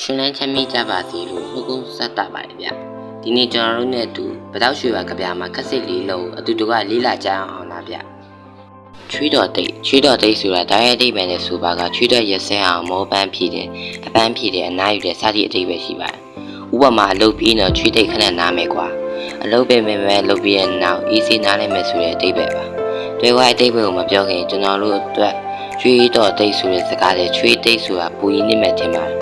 ရှင်လန်းချမ်းမြေ့ကြပါစေလို့နှုတ်ခွန်းဆက်တာပါတယ်ဗျဒီနေ့ကျွန်တော်တို့နဲ့အတူပတောက်ရွှေပါကဗျာမှာခက်စစ်လေးလုံးအတူတူကလေးလာကြအောင်လားဗျချွေးတော်တိတ်ဆိုတာဓာတ်ရိုက်အဓိပ္ပာယ်နဲ့ဆိုပါကချွေးတော်ရက်စဲအောင်မောပန်းဖြည့်တယ်အပန်းဖြည့်တယ်အနားယူတယ်စသည့်အဓိပ္ပာယ်ရှိပါတယ်ဥပမာအလုပ်ပြီးတော့ချွေးတိတ်ခဏနားမယ်ကွာအလုပ်ပဲမဲ့လုပ်ပြီးတဲ့နောက် easy နားလိုက်မယ်ဆိုတဲ့အဓိပ္ပာယ်ပါတွေ့ခွာအဓိပ္ပာယ်ကိုမပြောခင်ကျွန်တော်တို့အတွက်ချွေးတော်တိတ်ဆိုတဲ့စကားတွေချွေးတိတ်ဆိုတာပူရင်းနေမှထင်ပါတယ်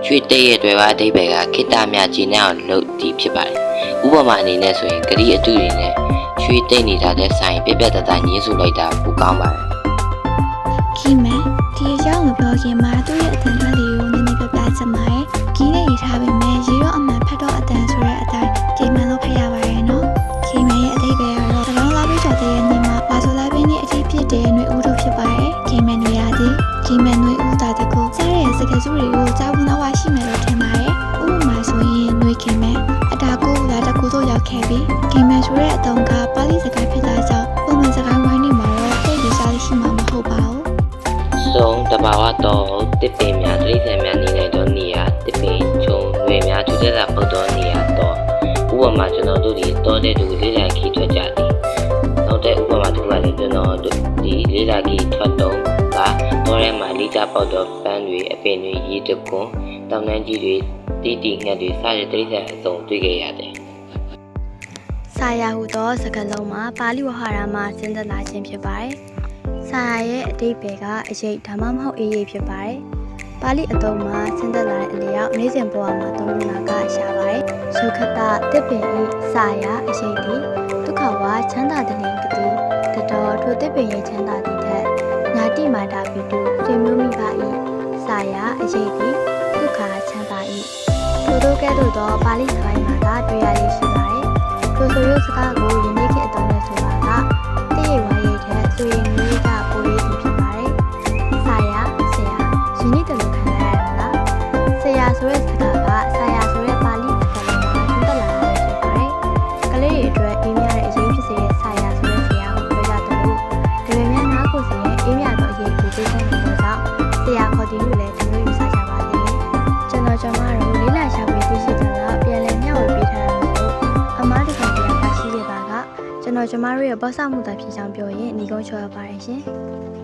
ချွေးတိတ်ရဲ့တွေ့ခွာအဓိပ္ပာယ်ကခိတ္တမြကျင်းနဲ့အောင်လုပ်တည်ဖြစ်ပါတယ်ဥပမာအနေနဲ့ဆိုရင်ဂရီအတုတွေနဲ့ချွေးတိတ်နေတာတဲ့ဆိုင်ပြပြတတညင်းစုလိုက်တာပူကောင်းပါတယ်ကြီးမဲဒီအကြောင်းကိုပြောခင်မှာသူ့ရဲ့အတန်ထွက်လေးကိုနည်းနည်းပြပြချင်ပါတယ်ကြီးနဲ့ရေးထားပေမဲ့ရေရောအမှန်ဖတ်တော့အတန်ဆိုတဲ့အတိုင်းကြီးမှန်လို့ဖတ်ရပါတယ်နော်ကြီးမဲရဲ့အဓိပ္ပာယ်ကတော့သလုံးလာပြီးတော့တည်းရဲ့နေမှာပါဆိုလာပြီးနေအထိဖြစ်တဲ့ຫນွေဦးတို့ဖြစ်ပါတယ်ကြီးမဲຫນွေရသည်ကြီးမဲຫນွေဦးတာတကူကြားတဲ့စကားစုတွေကိုကြားဝင်တော့ရှိမယ်လို့ထင်ပါတယ်ဥပမာဆိုရင်ຫນွေခင်မဲအတာကိုလာတကူတို့ရောက်ခဲ့ပြီးကြီးမဲဆိုတဲ့အတုံးကပါဠိစကားဖြစ်လာကြောင်းပုံမှန်စကားဝိုင်းနေမှာတော့သိပြီးစားရှိမှာမဟုတ်ပါဘူးဆုံးတဘာဝတော်တစ်ပင်များတိရစ္ဆာန်များနေနိုင်သောနေရာတစ်ပင်ချုံရွေများထူးခြားစွာပုတ်သောနေရာတော့ဥပမာကျွန်တော်တို့ဒီတောတဲ့သူလေးလာခီထွက်ကြသည်နောက်တဲ့ဥပမာတစ်ခုကလည်းကျွန်တော်တို့ဒီလေးလာခီထွက်တော့ကတောထဲမှာလိတာပေါက်သောပန်းတွေအပင်တွေရေတကွန်းတောင်တန်းကြီးတွေတီငှက်တွေစတဲ့တိရစ္ဆာန်အစုံတွေ့ခဲ့ရတယ်စာရဟုသောစကားလုံးမှာပါဠိဝါဟာရမှာဆင်းသက်လာခြင်းဖြစ်ပါတယ်စာရရဲ့အဓိပ္ပာယ်ကအရေးဒါမှမဟုတ်အေးရေးဖြစ်ပါတယ်။ပါဠိအသုံးမှာဆင်းသက်လာတဲ့အလျောက်နေ့စဉ်ဘဝမှာသုံးလို့ကရှာပါတယ်။သုခတတစ်ပင်ဤစာရအရေးသည်ဒုက္ခဝါချမ်းသာတဲ့လင်ကတိတတော်ထိုတစ်ပင်ရဲ့ချမ်းသာသည့်ထက်ညာတိမာတာပိတုဆွေမျိုးမိဘဤစာရအရေးသည်ဒုက္ခချမ်းသာ၏ထိုတို့ကဲ့သို့သောပါဠိစကားမှာသာတွေ့ရရရှိပါတယ်။ထိုဆိုရုပ်စကားကိုယနေ့ခေတ်အသုံးနဲ့ဆိုတာကတည့်ရဝါရဲ့ထက်ဆွေမျိုးကပိုရည်ဖြစ်ပါတယ်။ဆရာယဉ်ကျေးတယ်လို့ခံရရမလား။ဆရာဆိုတဲ့စကားကဆရာဆိုတဲ့ပါဠိစကားလုံးမှာသင်တက်လာတာဖြစ်ပါတယ်။ကလေးတွေအတွက်အေးမြတဲ့အရေးဖြစ်စေတဲ့ဆရာဆိုတဲ့ဆရာကိုပြောကြတယ်လို့တကယ်များနားကိုစီရင်အေးမြသောအရေးကိုသိတဲ့အတွက်ကြောင့်ဆရာခေါ်တည်လို့လည်းဒီလိုယူဆကြပါသေးတယ်။ကျွန်တော်တို့လေးလာရှာပြီးသိရှိကြတာပြန်လည်မျှဝေပေးထားတာမို့အမားတကောင်တရားပါရှိခဲ့တာကကျွန်တော်တို့ရဲ့ဘောဆမှုတာဖြစ်ကြောင်းပြောရင်ညီကုန်းချော်ရပါတယ်ရှင်။